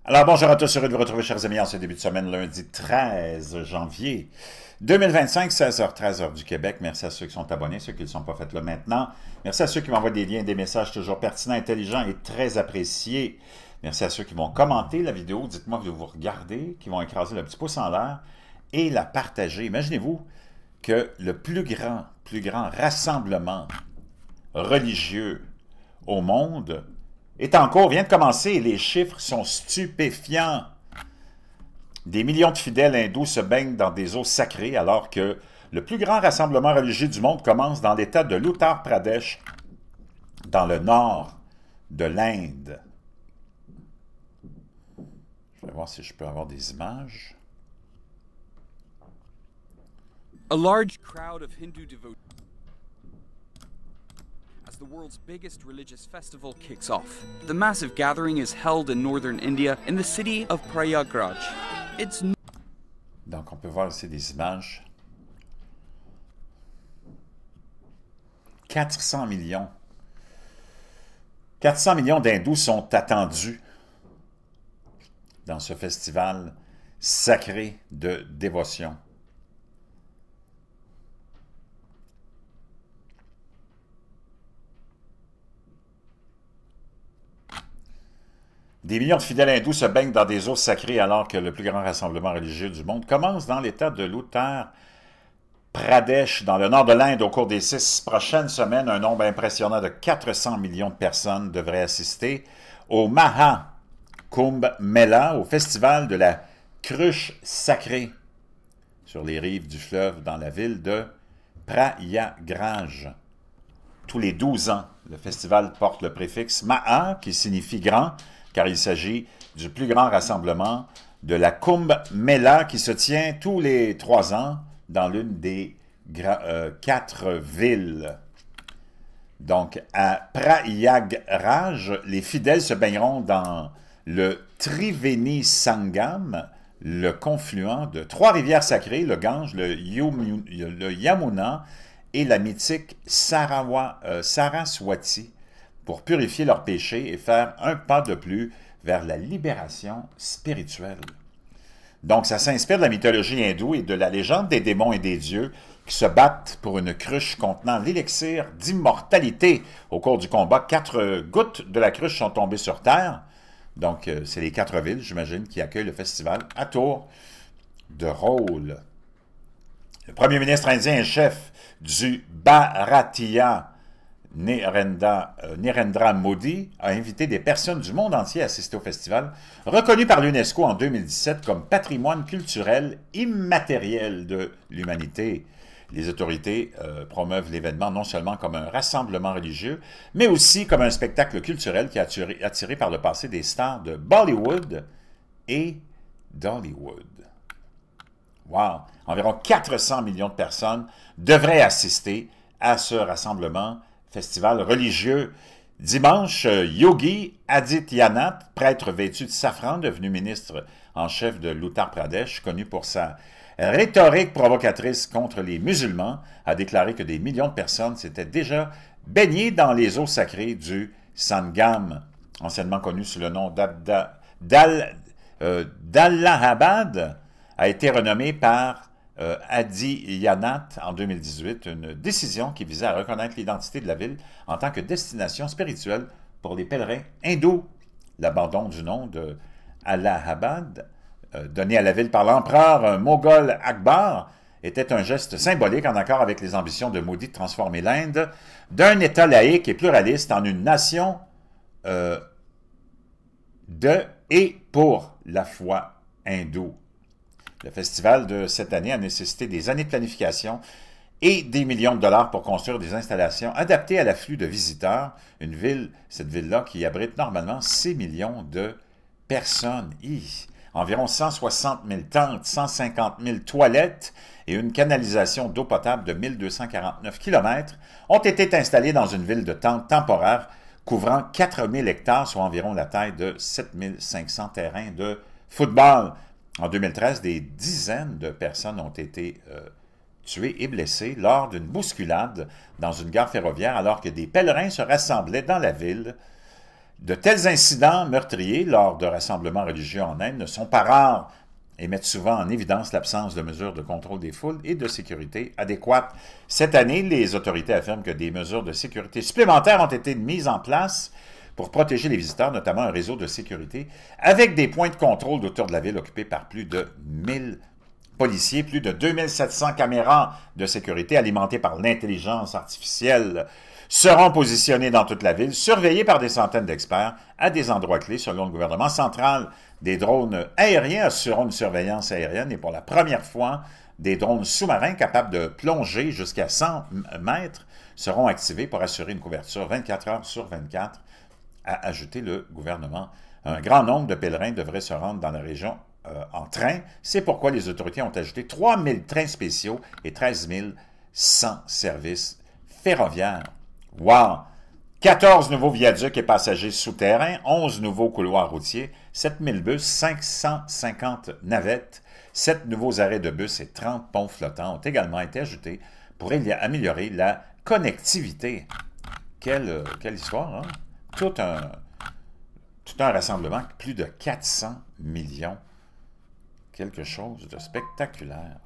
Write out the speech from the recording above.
Alors bonjour à tous, heureux de vous retrouver chers amis en ce début de semaine, lundi 13 janvier 2025, 16h, 13h du Québec. Merci à ceux qui sont abonnés, ceux qui ne le sont pas fait là maintenant. Merci à ceux qui m'envoient des liens, des messages toujours pertinents, intelligents et très appréciés. Merci à ceux qui vont commenter la vidéo, dites-moi que vous regardez, qui vont écraser le petit pouce en l'air et la partager. Imaginez-vous que le plus grand rassemblement religieux au monde est en cours, vient de commencer et les chiffres sont stupéfiants. Des millions de fidèles hindous se baignent dans des eaux sacrées alors que le plus grand rassemblement religieux du monde commence dans l'État de l'Uttar Pradesh, dans le nord de l'Inde. Je vais voir si je peux avoir des images. A large crowd of Hindu devotees as the world's biggest religious festival kicks off. The massive gathering is held in northern India in the city of Prayagraj. Donc, on peut voir ici des images. 400 millions. 400 millions d'hindous sont attendus dans ce festival sacré de dévotion. Des millions de fidèles hindous se baignent dans des eaux sacrées alors que le plus grand rassemblement religieux du monde commence dans l'État de l'Uttar Pradesh, dans le nord de l'Inde. Au cours des 6 prochaines semaines, un nombre impressionnant de 400 millions de personnes devraient assister au Maha Kumbh Mela, au festival de la cruche sacrée sur les rives du fleuve dans la ville de Prayagraj. Tous les 12 ans, le festival porte le préfixe Maha, qui signifie grand, car il s'agit du plus grand rassemblement de la Kumbh Mela qui se tient tous les 3 ans dans l'une des 4 villes. Donc, à Prayagraj, les fidèles se baigneront dans le Triveni Sangam, le confluent de 3 rivières sacrées, le Gange, le Yamuna et la mythique Saraswati, pour purifier leurs péchés et faire un pas de plus vers la libération spirituelle. Donc, ça s'inspire de la mythologie hindoue et de la légende des démons et des dieux qui se battent pour une cruche contenant l'élixir d'immortalité. Au cours du combat, 4 gouttes de la cruche sont tombées sur terre. Donc, c'est les 4 villes, j'imagine, qui accueillent le festival à tour de rôle. Le premier ministre indien et chef du Bharatiya Narendra Modi a invité des personnes du monde entier à assister au festival, reconnu par l'UNESCO en 2017 comme patrimoine culturel immatériel de l'humanité. Les autorités promeuvent l'événement non seulement comme un rassemblement religieux, mais aussi comme un spectacle culturel qui a attiré par le passé des stars de Bollywood et d'Hollywood. Wow! Environ 400 millions de personnes devraient assister à ce rassemblement festival religieux. Dimanche, Yogi Adityanath, prêtre vêtu de safran, devenu ministre en chef de l'Uttar Pradesh, connu pour sa rhétorique provocatrice contre les musulmans, a déclaré que des millions de personnes s'étaient déjà baignées dans les eaux sacrées du Sangam, anciennement connu sous le nom d'Allahabad, a été renommé par Adityanath en 2018, une décision qui visait à reconnaître l'identité de la ville en tant que destination spirituelle pour les pèlerins hindous. L'abandon du nom de Allahabad, donné à la ville par l'empereur Moghol Akbar, était un geste symbolique en accord avec les ambitions de Modi de transformer l'Inde d'un État laïque et pluraliste en une nation de et pour la foi hindoue. Le festival de cette année a nécessité des années de planification et des millions de dollars pour construire des installations adaptées à l'afflux de visiteurs. Cette ville-là qui abrite normalement 6 millions de personnes. Environ 160 000 tentes, 150 000 toilettes et une canalisation d'eau potable de 1249 km ont été installées dans une ville de tentes temporaire couvrant 4000 hectares, soit environ la taille de 7500 terrains de football. En 2013, des dizaines de personnes ont été tuées et blessées lors d'une bousculade dans une gare ferroviaire alors que des pèlerins se rassemblaient dans la ville De tels incidents meurtriers lors de rassemblements religieux en Inde ne sont pas rares et mettent souvent en évidence l'absence de mesures de contrôle des foules et de sécurité adéquates. Cette année, les autorités affirment que des mesures de sécurité supplémentaires ont été mises en place pour protéger les visiteurs, notamment un réseau de sécurité, avec des points de contrôle autour de la ville occupés par plus de 1000 policiers, plus de 2700 caméras de sécurité alimentées par l'intelligence artificielle seront positionnés dans toute la ville, surveillés par des centaines d'experts à des endroits clés selon le gouvernement central. Des drones aériens assureront une surveillance aérienne et pour la première fois, des drones sous-marins capables de plonger jusqu'à 100 mètres seront activés pour assurer une couverture 24 heures sur 24, a ajouté le gouvernement. Un grand nombre de pèlerins devraient se rendre dans la région en train. C'est pourquoi les autorités ont ajouté 3000 trains spéciaux et 13 100 services ferroviaires. Wow! 14 nouveaux viaducs et passagers souterrains, 11 nouveaux couloirs routiers, 7000 bus, 550 navettes, 7 nouveaux arrêts de bus et 30 ponts flottants ont également été ajoutés pour améliorer la connectivité. Quelle histoire, hein? Tout un rassemblement, plus de 400 millions. Quelque chose de spectaculaire.